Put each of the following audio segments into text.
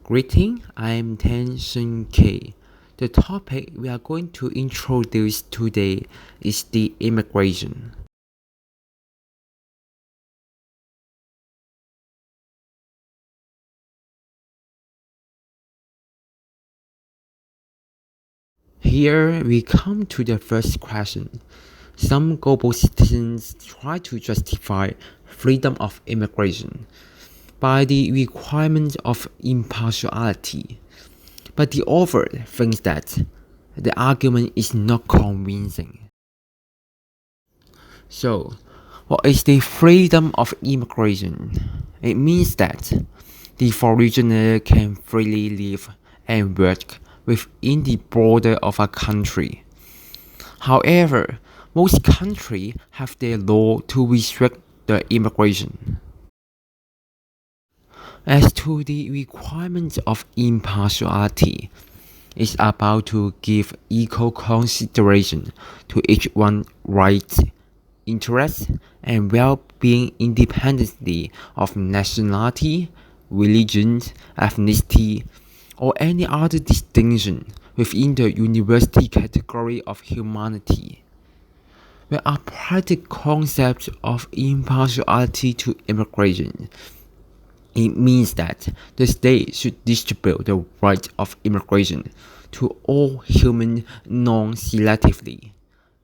Greeting, I'm Tan Sun K. The topic we are going to introduce today is the immigration. Here we come to the first question. Some global citizens try to justify freedom of immigration by the requirement of impartiality, but the author thinks that the argument is not convincing. So, what is the freedom of immigration? It means that the foreigner can freely live and work within the border of a country. However, most countries have their law to restrict the immigration. As to the requirement of impartiality, it's about to give equal consideration to each one's rights, interests, and well-being independently of nationality, religion, ethnicity, or any other distinction within the universal category of humanity. We apply the concept of impartiality to immigration. It means that the state should distribute the right of immigration to all humans non-selectively,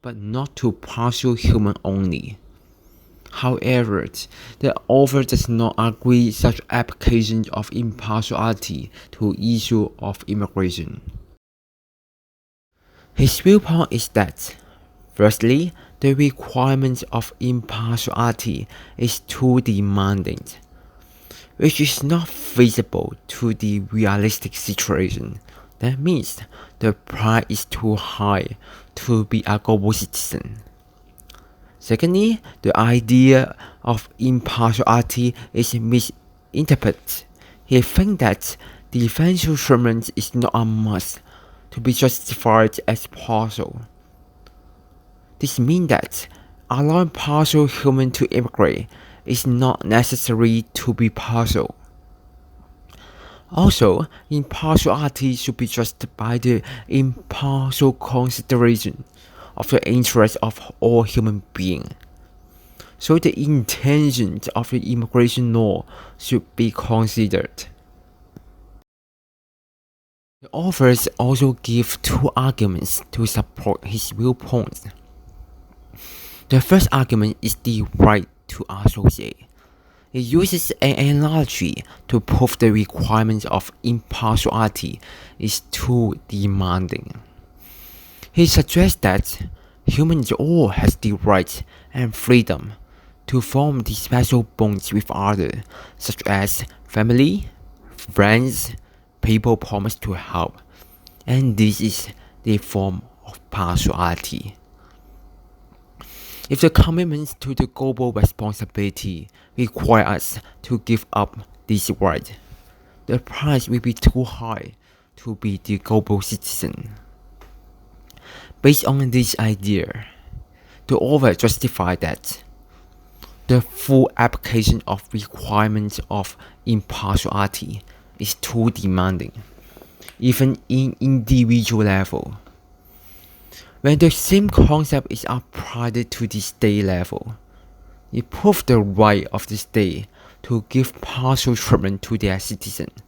but not to partial humans only. However, the author does not agree such application of impartiality to issue of immigration. His viewpoint is that, firstly, the requirement of impartiality is too demanding, which is not feasible to the realistic situation. That means the price is too high to be a global citizen. Secondly, the idea of impartiality is misinterpreted. He thinks that the differential treatment is not a must to be justified as partial. This means that allowing partial humans to immigrate is not necessary to be partial. Also, impartiality should be justified by the impartial consideration of the interests of all human beings. So the intentions of the immigration law should be considered. The authors also give two arguments to support his viewpoints. The first argument is the right to associate. It uses an analogy to prove the requirement of impartiality is too demanding. He suggests that humans all has the right and freedom to form the special bonds with others, such as family, friends, people promised to help, and this is the form of partiality. If the commitment to the global responsibility require us to give up this right, the price will be too high to be the global citizen. Based on this idea, the author justified that the full application of requirements of impartiality is too demanding, even in individual level. When the same concept is applied to the state level, it proves the right of the state to give partial treatment to their citizens,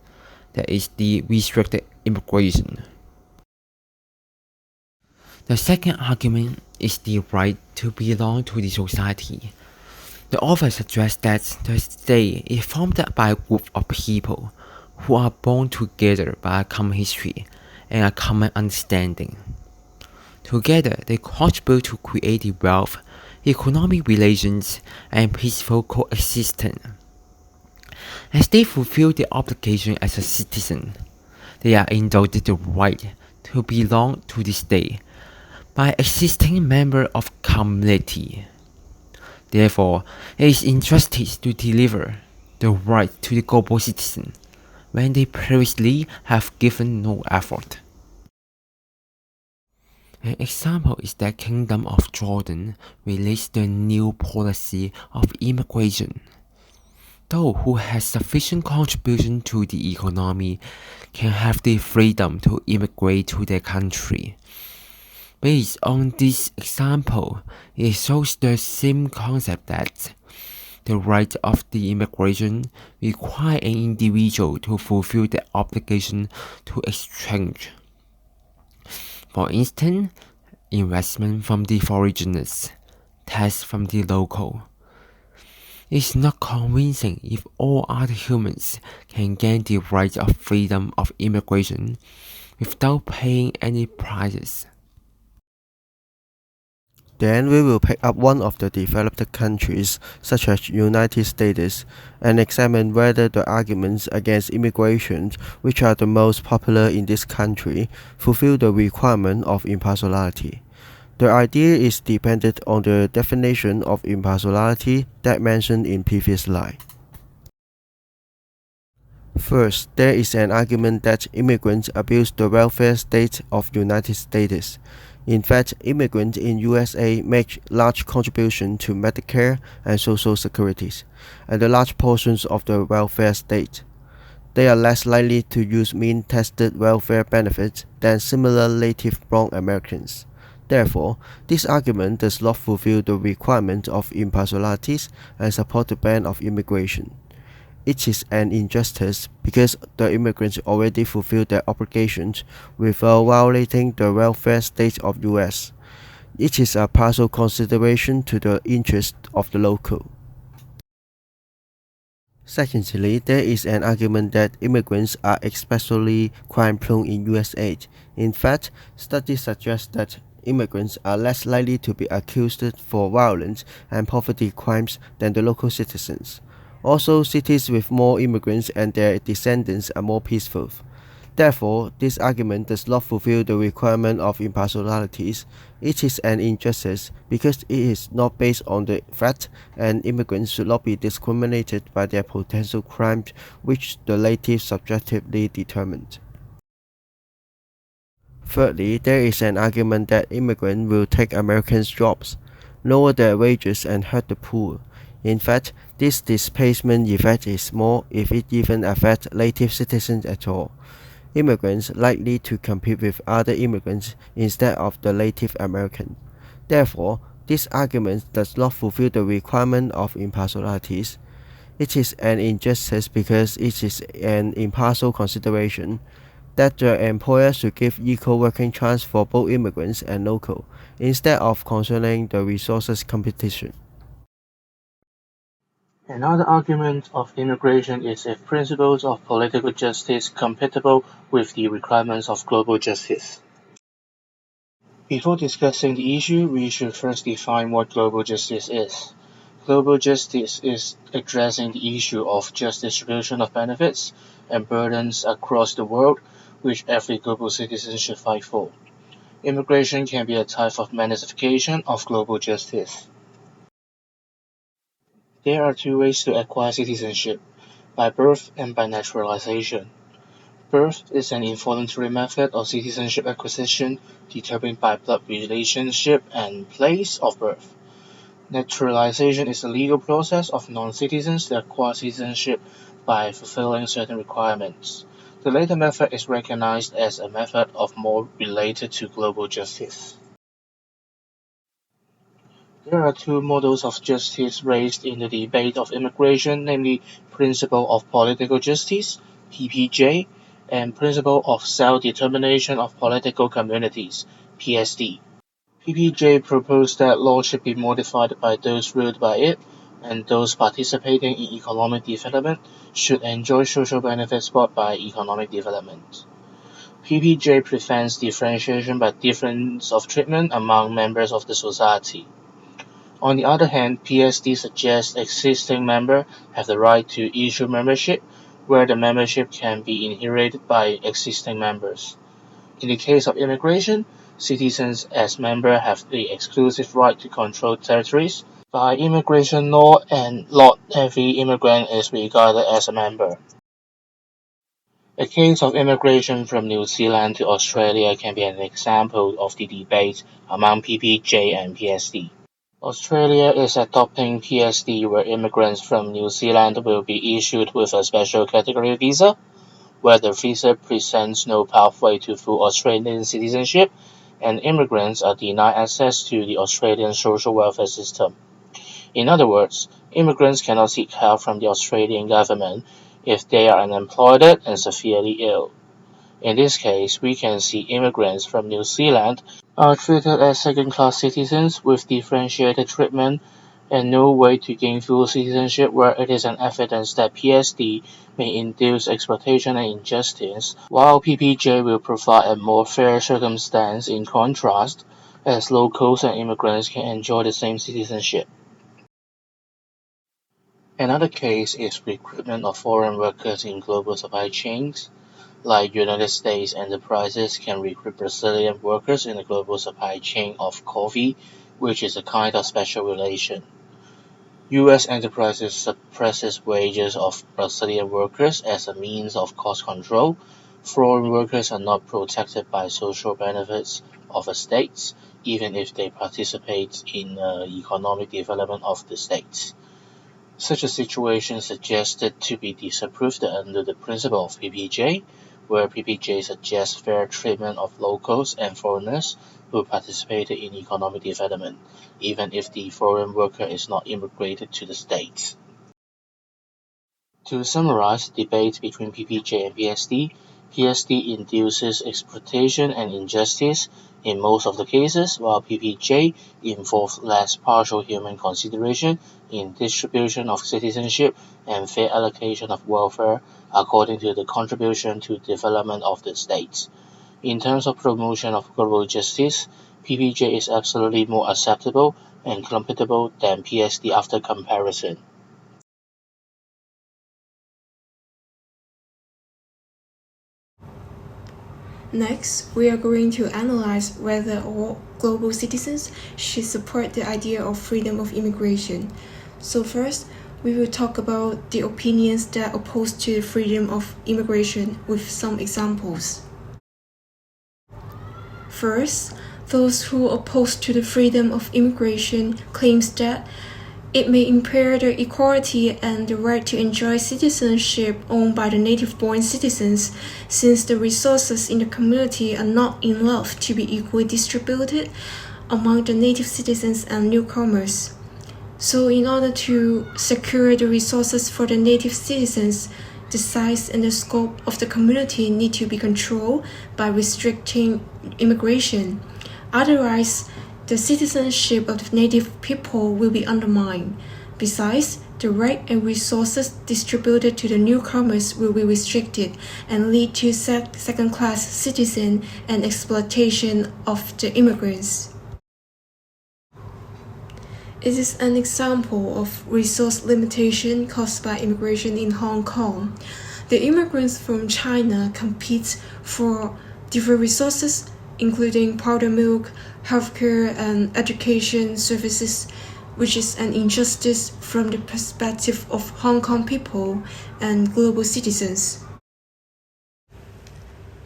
that is the restricted immigration. The second argument is the right to belong to the society. The author suggests that the state is formed by a group of people who are born together by a common history and a common understanding. Together, they contribute to creating wealth, economic relations, and peaceful coexistence. As they fulfill their obligation as a citizen, they are endowed the right to belong to the state by existing member of community. Therefore, it is entrusted to deliver the right to the global citizen when they previously have given no effort. An example is that Kingdom of Jordan released the new policy of immigration. those who has sufficient contribution to the economy can have the freedom to immigrate to their country. Based on this example, it shows the same concept that the right of the immigration require an individual to fulfill the obligation to exchange. For instance, investment from the foreigners, tax from the local. It's not convincing if all other humans can gain the right of freedom of immigration without paying any prices. Then we will pick up one of the developed countries, such as United States, and examine whether the arguments against immigration, which are the most popular in this country, fulfill the requirement of impartiality. The idea is dependent on the definition of impartiality that mentioned in previous slide. First, there is an argument that immigrants abuse the welfare state of United States. In fact, immigrants in USA make large contributions to Medicare and Social Security, and large portions of the welfare state. They are less likely to use mean-tested welfare benefits than similar native-born Americans. Therefore, this argument does not fulfill the requirement of impartiality and support the ban of immigration. It is an injustice because the immigrants already fulfill their obligations without violating the welfare state of US. It is a partial consideration to the interest of the local. Secondly, there is an argument that immigrants are especially crime-prone in USA. In fact, studies suggest that immigrants are less likely to be accused for violence and poverty crimes than the local citizens. Also, cities with more immigrants and their descendants are more peaceful. Therefore, this argument does not fulfill the requirement of impartiality. It is an injustice because it is not based on the fact and immigrants should not be discriminated by their potential crimes which the natives subjectively determined. Thirdly, there is an argument that immigrants will take Americans' jobs, lower their wages and hurt the poor. In fact, this displacement effect is small if it even affects native citizens at all. Immigrants likely to compete with other immigrants instead of the native American. Therefore, this argument does not fulfill the requirement of impartiality. It is an injustice because it is an impartial consideration that the employer should give equal working chance for both immigrants and local, instead of concerning the resources competition. Another argument of immigration is if principles of political justice compatible with the requirements of global justice. Before discussing the issue, we should first define what global justice is. Global justice is addressing the issue of just distribution of benefits and burdens across the world, which every global citizen should fight for. Immigration can be a type of manifestation of global justice. There are two ways to acquire citizenship: by birth and by naturalization. Birth is an involuntary method of citizenship acquisition determined by blood relationship and place of birth. Naturalization is a legal process of non-citizens to acquire citizenship by fulfilling certain requirements. The latter method is recognized as a method of more related to global justice. There are two models of justice raised in the debate of immigration, namely Principle of Political Justice (PPJ) and Principle of Self-Determination of Political Communities (PSD). PPJ proposed that law should be modified by those ruled by it, and those participating in economic development should enjoy social benefits brought by economic development. PPJ prevents differentiation by difference of treatment among members of the society. On the other hand, PSD suggests existing members have the right to issue membership, where the membership can be inherited by existing members. In the case of immigration, citizens as members have the exclusive right to control territories by immigration law, and not every immigrant is regarded as a member. The case of immigration from New Zealand to Australia can be an example of the debate among PPJ and PSD. Australia is adopting PSD where immigrants from New Zealand will be issued with a special category visa, where the visa presents no pathway to full Australian citizenship, and immigrants are denied access to the Australian social welfare system. In other words, immigrants cannot seek help from the Australian government if they are unemployed and severely ill. In this case, we can see immigrants from New Zealand are treated as second-class citizens with differentiated treatment and no way to gain full citizenship, where it is an evidence that PSD may induce exploitation and injustice, while PPJ will provide a more fair circumstance in contrast, as locals and immigrants can enjoy the same citizenship. Another case is recruitment of foreign workers in global supply chains. Like United States enterprises can recruit Brazilian workers in the global supply chain of coffee, which is a kind of special relation. US enterprises suppresses wages of Brazilian workers as a means of cost control. Foreign workers are not protected by social benefits of the states, even if they participate in economic development of the states. Such a situation suggested to be disapproved under the principle of PPJ, where PPJ suggests fair treatment of locals and foreigners who participated in economic development, even if the foreign worker is not immigrated to the States. To summarize the debate between PPJ and PSD, PSD induces exploitation and injustice in most of the cases, while PPJ involves less partial human consideration in distribution of citizenship and fair allocation of welfare according to the contribution to development of the states. In terms of promotion of global justice, PPJ is absolutely more acceptable and compatible than PSD after comparison. Next, we are going to analyze whether all global citizens should support the idea of freedom of immigration. So first, we will talk about the opinions that oppose to the freedom of immigration with some examples. First, those who oppose to the freedom of immigration claims that it may impair the equality and the right to enjoy citizenship owned by the native-born citizens, since the resources in the community are not enough to be equally distributed among the native citizens and newcomers. So in order to secure the resources for the native citizens, the size and the scope of the community need to be controlled by restricting immigration. Otherwise, the citizenship of the native people will be undermined. Besides, the right and resources distributed to the newcomers will be restricted and lead to second-class citizen and exploitation of the immigrants. It is an example of resource limitation caused by immigration in Hong Kong. The immigrants from China compete for different resources, including powder milk, healthcare, and education services, which is an injustice from the perspective of Hong Kong people and global citizens.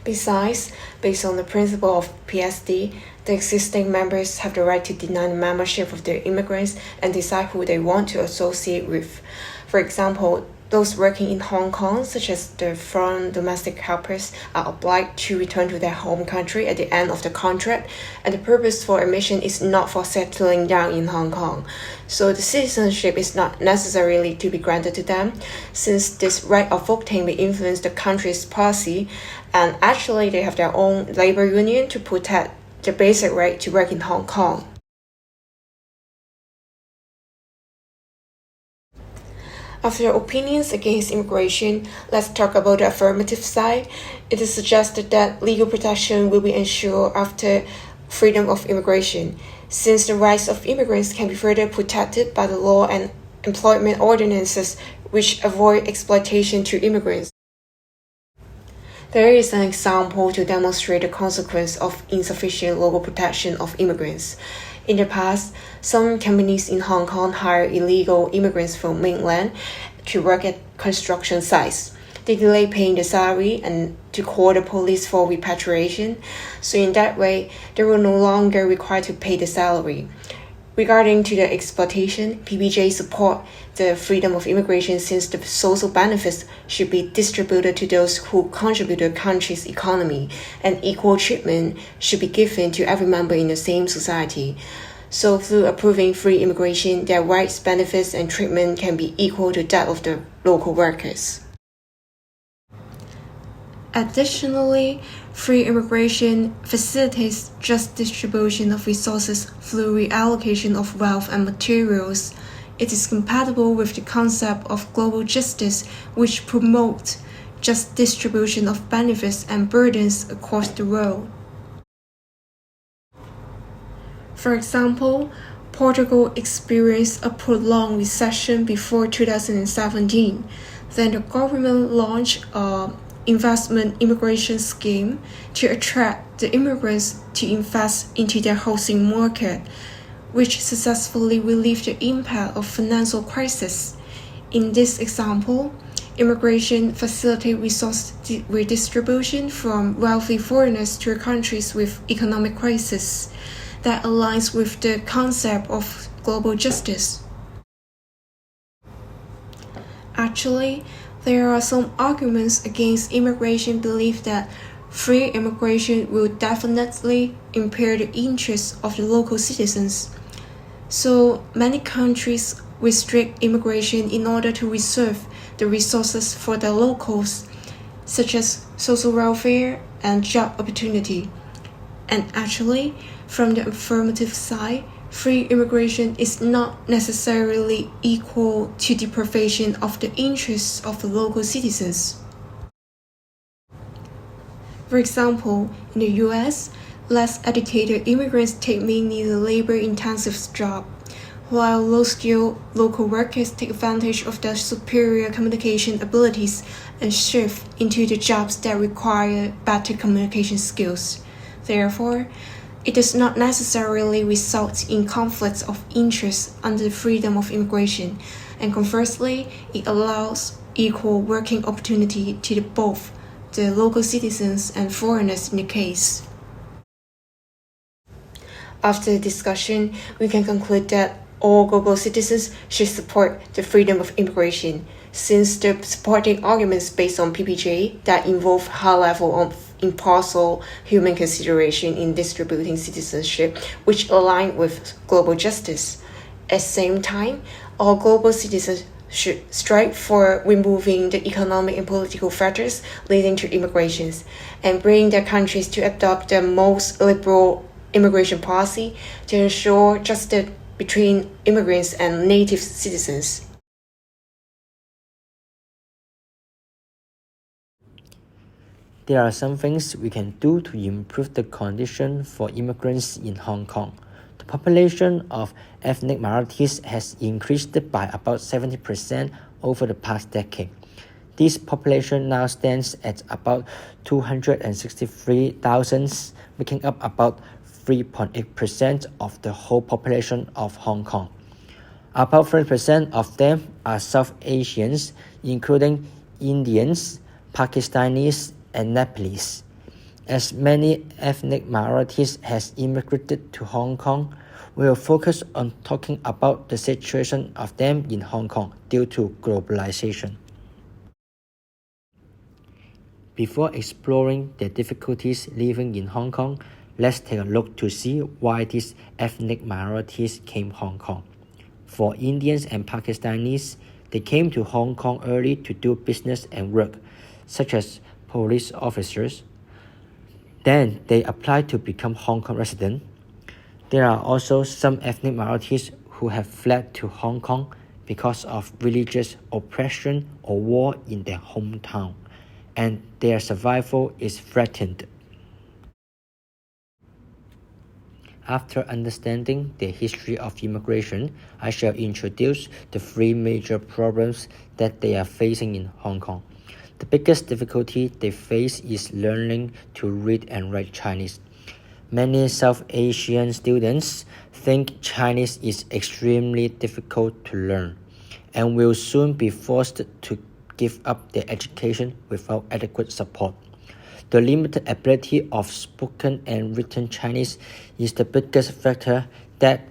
Besides, based on the principle of PSD, the existing members have the right to deny the membership of their immigrants and decide who they want to associate with. For example, those working in Hong Kong, such as the foreign domestic helpers, are obliged to return to their home country at the end of the contract, and the purpose for admission is not for settling down in Hong Kong. So the citizenship is not necessarily to be granted to them, since this right of voting may influence the country's policy, and actually they have their own labor union to protect the basic right to work in Hong Kong. After opinions against immigration, let's talk about the affirmative side. It is suggested that legal protection will be ensured after freedom of immigration, since the rights of immigrants can be further protected by the law and employment ordinances which avoid exploitation to immigrants. There is an example to demonstrate the consequence of insufficient legal protection of immigrants. In the past, some companies in Hong Kong hire illegal immigrants from mainland to work at construction sites. They delay paying the salary and to call the police for repatriation. So in that way, they were no longer required to pay the salary. Regarding to the exploitation, PPJ support the freedom of immigration since the social benefits should be distributed to those who contribute to a country's economy, and equal treatment should be given to every member in the same society. So through approving free immigration, their rights, benefits, and treatment can be equal to that of the local workers. Additionally, free immigration facilitates just distribution of resources through reallocation of wealth and materials. It is compatible with the concept of global justice, which promotes just distribution of benefits and burdens across the world. For example, Portugal experienced a prolonged recession before 2017. Then the government launched a investment immigration scheme to attract the immigrants to invest into their housing market, which successfully relieved the impact of financial crisis. In this example, immigration facilitates resource redistribution from wealthy foreigners to countries with economic crisis that aligns with the concept of global justice. Actually, there are some arguments against immigration belief that free immigration will definitely impair the interests of the local citizens. So many countries restrict immigration in order to reserve the resources for the locals, such as social welfare and job opportunity. And actually, from the affirmative side, free immigration is not necessarily equal to deprivation of the interests of the local citizens. For example, in the US, less educated immigrants take mainly the labor-intensive job, while low-skilled local workers take advantage of their superior communication abilities and shift into the jobs that require better communication skills. Therefore, it does not necessarily result in conflicts of interest under the freedom of immigration, and conversely, it allows equal working opportunity to both the local citizens and foreigners in the case. After the discussion, we can conclude that all global citizens should support the freedom of immigration, since the supporting arguments based on PPJ that involve high level of impartial human consideration in distributing citizenship, which align with global justice. At the same time, all global citizens should strive for removing the economic and political factors leading to immigrations, and bring their countries to adopt the most liberal immigration policy to ensure justice between immigrants and native citizens. There are some things we can do to improve the condition for immigrants in Hong Kong. The population of ethnic minorities has increased by about 70% over the past decade. This population now stands at about 263,000, making up about 3.8% of the whole population of Hong Kong. About 30% of them are South Asians, including Indians, Pakistanis, and Nepalese. As many ethnic minorities has immigrated to Hong Kong, we will focus on talking about the situation of them in Hong Kong due to globalization. Before exploring the difficulties living in Hong Kong, let's take a look to see why these ethnic minorities came to Hong Kong. For Indians and Pakistanis, they came to Hong Kong early to do business and work, such as police officers. Then they applied to become Hong Kong residents. There are also some ethnic minorities who have fled to Hong Kong because of religious oppression or war in their hometown, and their survival is threatened. After understanding the history of immigration, I shall introduce the three major problems that they are facing in Hong Kong. The biggest difficulty they face is learning to read and write Chinese. Many South Asian students think Chinese is extremely difficult to learn and will soon be forced to give up their education without adequate support. The limited ability of spoken and written Chinese is the biggest factor that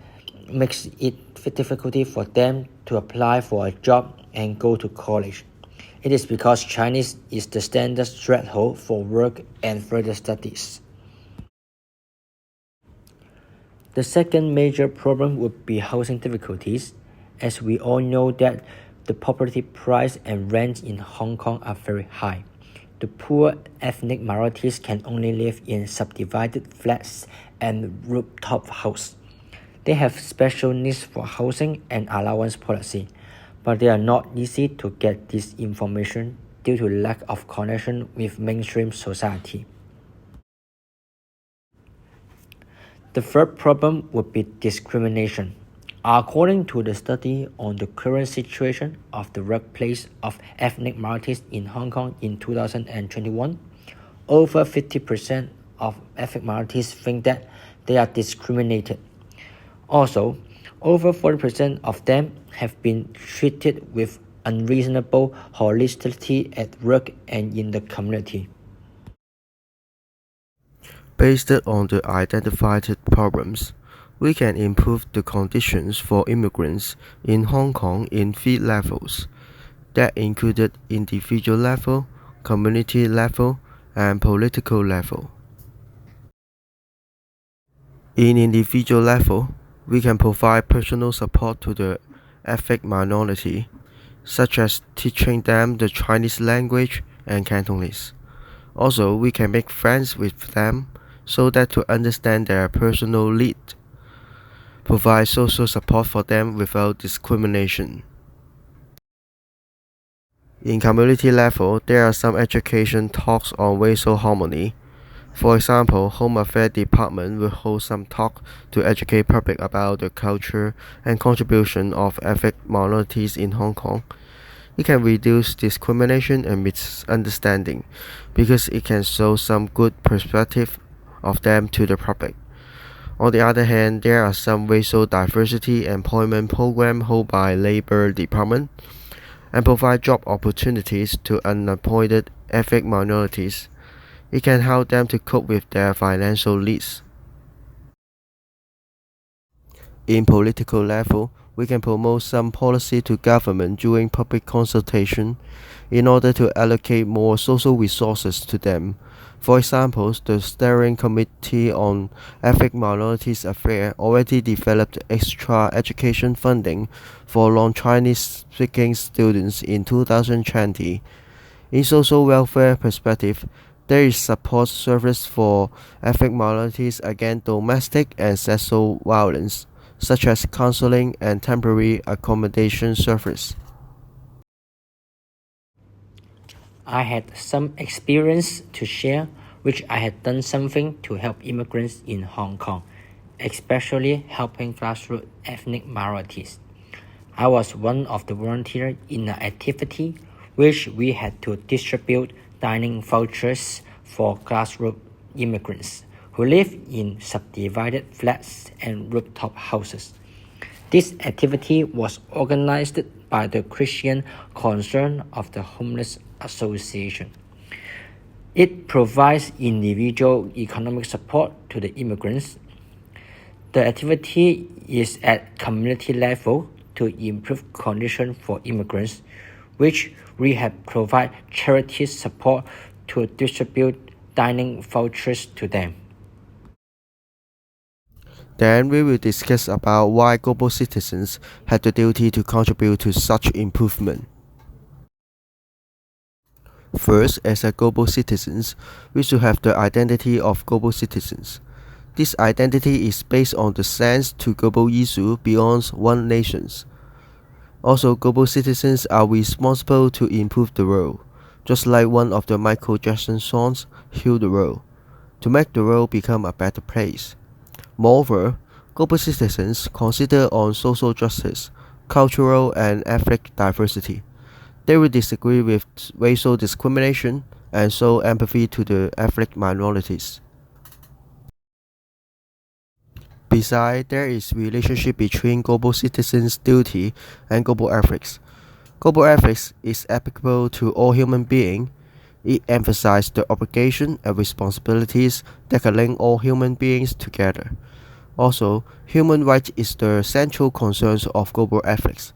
makes it difficult for them to apply for a job and go to college. It is because Chinese is the standard threshold for work and further studies. The second major problem would be housing difficulties, as we all know that the property price and rent in Hong Kong are very high. The poor ethnic minorities can only live in subdivided flats and rooftop houses. They have special needs for housing and allowance policy, but they are not easy to get this information due to lack of connection with mainstream society. The third problem would be discrimination. According to the study on the current situation of the workplace of ethnic minorities in Hong Kong in 2021, over 50% of ethnic minorities think that they are discriminated. Also, over 40% of them have been treated with unreasonable hostility at work and in the community. Based on the identified problems, we can improve the conditions for immigrants in Hong Kong in 3 levels that included individual level, community level, and political level. In individual level, we can provide personal support to the ethnic minority, such as teaching them the Chinese language and Cantonese. Also, we can make friends with them so that to understand their personal needs, provide social support for them without discrimination. In community level, there are some education talks on racial harmony. For example, Home Affairs Department will hold some talk to educate public about the culture and contribution of ethnic minorities in Hong Kong. It can reduce discrimination and misunderstanding because it can show some good perspective of them to the public. On the other hand, there are some racial diversity employment programs held by Labor Department and provide job opportunities to unemployed ethnic minorities. It can help them to cope with their financial needs. In political level, we can promote some policy to government during public consultation in order to allocate more social resources to them. For example, the Steering Committee on Ethnic Minorities Affairs already developed extra education funding for non-Chinese speaking students in 2020. In social welfare perspective, there is support service for ethnic minorities against domestic and sexual violence, such as counseling and temporary accommodation service. I had some experience to share, which I had done something to help immigrants in Hong Kong, especially helping grassroots ethnic minorities. I was one of the volunteers in an activity which we had to distribute dining vouchers for grassroots immigrants who live in subdivided flats and rooftop houses. This activity was organized by the Christian Concern of the Homeless Association. It provides individual economic support to the immigrants. The activity is at community level to improve conditions for immigrants, which we have provide charity support to distribute dining vouchers to them. Then we will discuss about why global citizens have the duty to contribute to such improvement. First, as a global citizens, we should have the identity of global citizens. This identity is based on the sense to global issue beyond one nation. Also, global citizens are responsible to improve the world, just like one of the Michael Jackson songs, Heal the World, to make the world become a better place. Moreover, global citizens consider on social justice, cultural and ethnic diversity. They will disagree with racial discrimination and show empathy to the ethnic minorities. Besides, there is relationship between global citizens' duty and global ethics. Global ethics is applicable to all human beings. It emphasizes the obligation and responsibilities that can link all human beings together. Also, human rights is the central concern of global ethics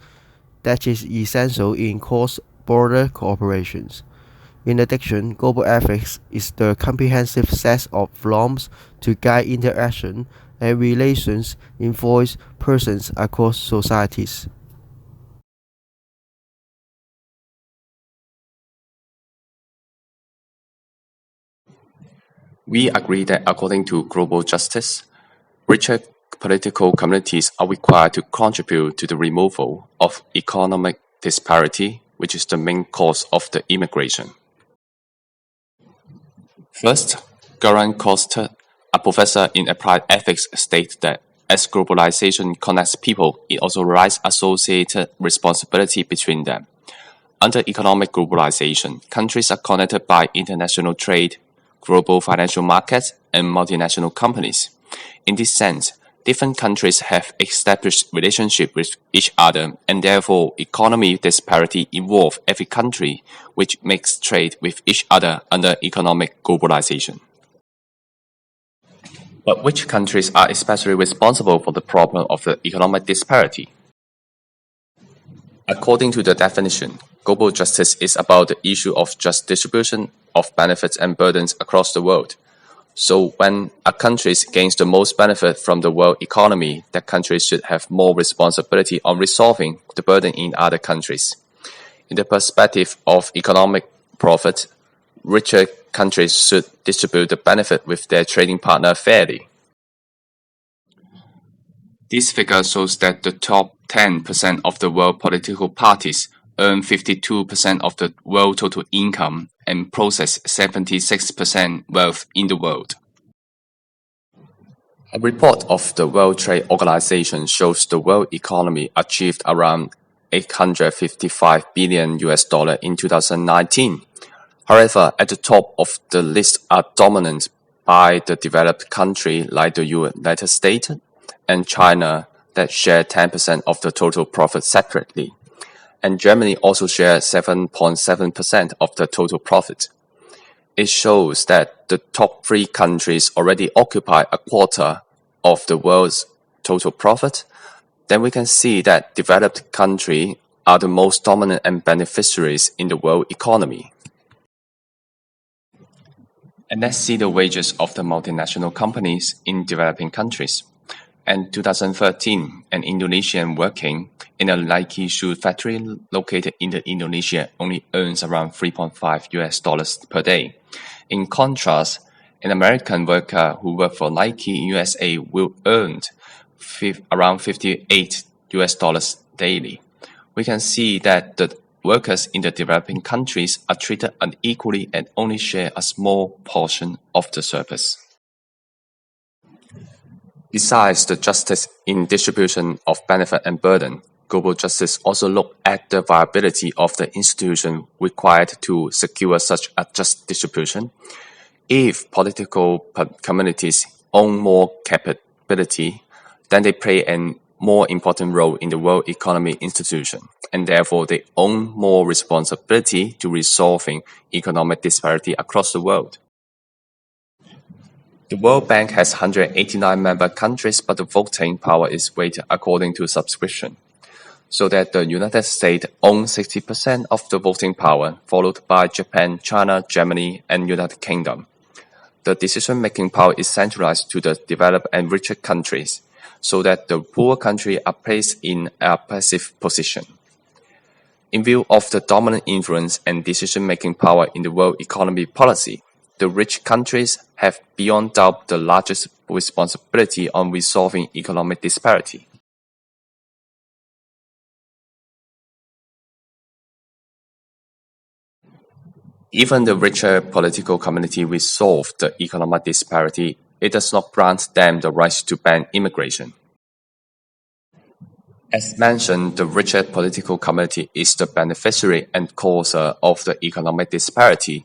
that is essential in cross-border cooperations. In addition, global ethics is the comprehensive set of norms to guide interaction and relations involve persons across societies. We agree that according to global justice, richer political communities are required to contribute to the removal of economic disparity, which is the main cause of the immigration. First, Goran Koster, a professor in applied ethics, states that as globalization connects people, it also arises associated responsibility between them. Under economic globalization, countries are connected by international trade, global financial markets, and multinational companies. In this sense, different countries have established relationships with each other, and therefore economic disparity involves every country, which makes trade with each other under economic globalization. But which countries are especially responsible for the problem of the economic disparity? According to the definition, global justice is about the issue of just distribution of benefits and burdens across the world. So when a country gains the most benefit from the world economy, that country should have more responsibility on resolving the burden in other countries. In the perspective of economic profit, richer countries should distribute the benefit with their trading partner fairly. This figure shows that the top 10% of the world political parties earn 52% of the world total income and possess 76% wealth in the world. A report of the World Trade Organization shows the world economy achieved around $855 billion in 2019. However, at the top of the list are dominant by the developed countries like the United States and China that share 10% of the total profit separately, and Germany also shares 7.7% of the total profit. It shows that the top three countries already occupy a quarter of the world's total profit. Then we can see that developed countries are the most dominant and beneficiaries in the world economy. And let's see the wages of the multinational companies in developing countries. In 2013, an Indonesian working in a Nike shoe factory located in Indonesia only earns around $3.5 per day. In contrast, an American worker who works for Nike in USA will earn around $58 daily. We can see that the workers in the developing countries are treated unequally and only share a small portion of the surplus. Besides the justice in distribution of benefit and burden, global justice also looks at the viability of the institution required to secure such a just distribution. If political communities own more capability, then they play a more important role in the world economy institution, and therefore they own more responsibility to resolving economic disparity across the world. The World Bank has 189 member countries, but the voting power is weighted according to subscription, so that the United States owns 60% of the voting power, followed by Japan, China, Germany, and United Kingdom. The decision-making power is centralized to the developed and richer countries, so that the poor countries are placed in a passive position. In view of the dominant influence and decision-making power in the world economy policy, the rich countries have beyond doubt the largest responsibility on resolving economic disparity. Even the richer political community resolve the economic disparity, it does not grant them the right to ban immigration. As mentioned, the richer political community is the beneficiary and causer of the economic disparity,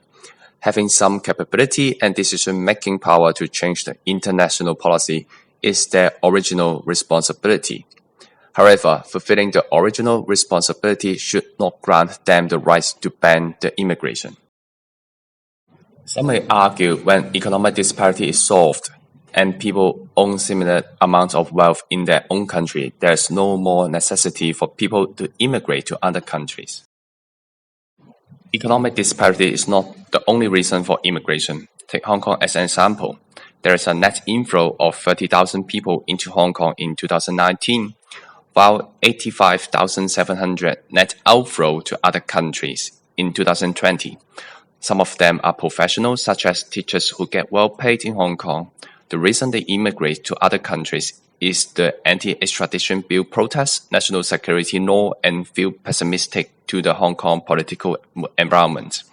having some capability and decision-making power to change the international policy is their original responsibility. However, fulfilling the original responsibility should not grant them the right to ban the immigration. Some may argue when economic disparity is solved and people own similar amount of wealth in their own country, there is no more necessity for people to immigrate to other countries. Economic disparity is not the only reason for immigration. Take Hong Kong as an example. There is a net inflow of 30,000 people into Hong Kong in 2019, while 85,700 net outflow to other countries in 2020. Some of them are professionals, such as teachers who get well paid in Hong Kong. The reason they immigrate to other countries is the anti-extradition bill protests, national security law, and feel pessimistic to the Hong Kong political environment.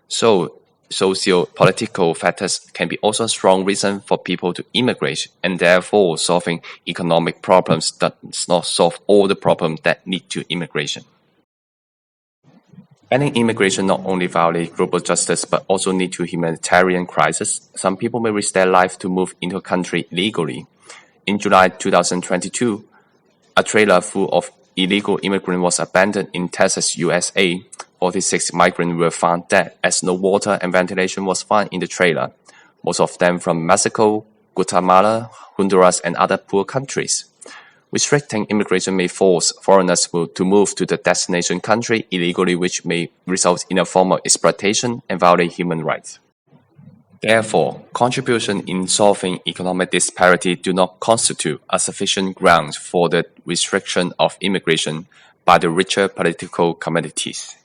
So, socio-political factors can be also a strong reason for people to immigrate, and therefore solving economic problems does not solve all the problems that lead to immigration. Banning immigration not only violates global justice but also leads to humanitarian crisis. Some people may risk their life to move into a country illegally. In July 2022, a trailer full of illegal immigrants was abandoned in Texas, USA. 46 migrants were found dead as no water and ventilation was found in the trailer, most of them from Mexico, Guatemala, Honduras, and other poor countries. Restricting immigration may force foreigners to move to the destination country illegally, which may result in a form of exploitation and violate human rights. Therefore, contribution in solving economic disparity do not constitute a sufficient ground for the restriction of immigration by the richer political communities.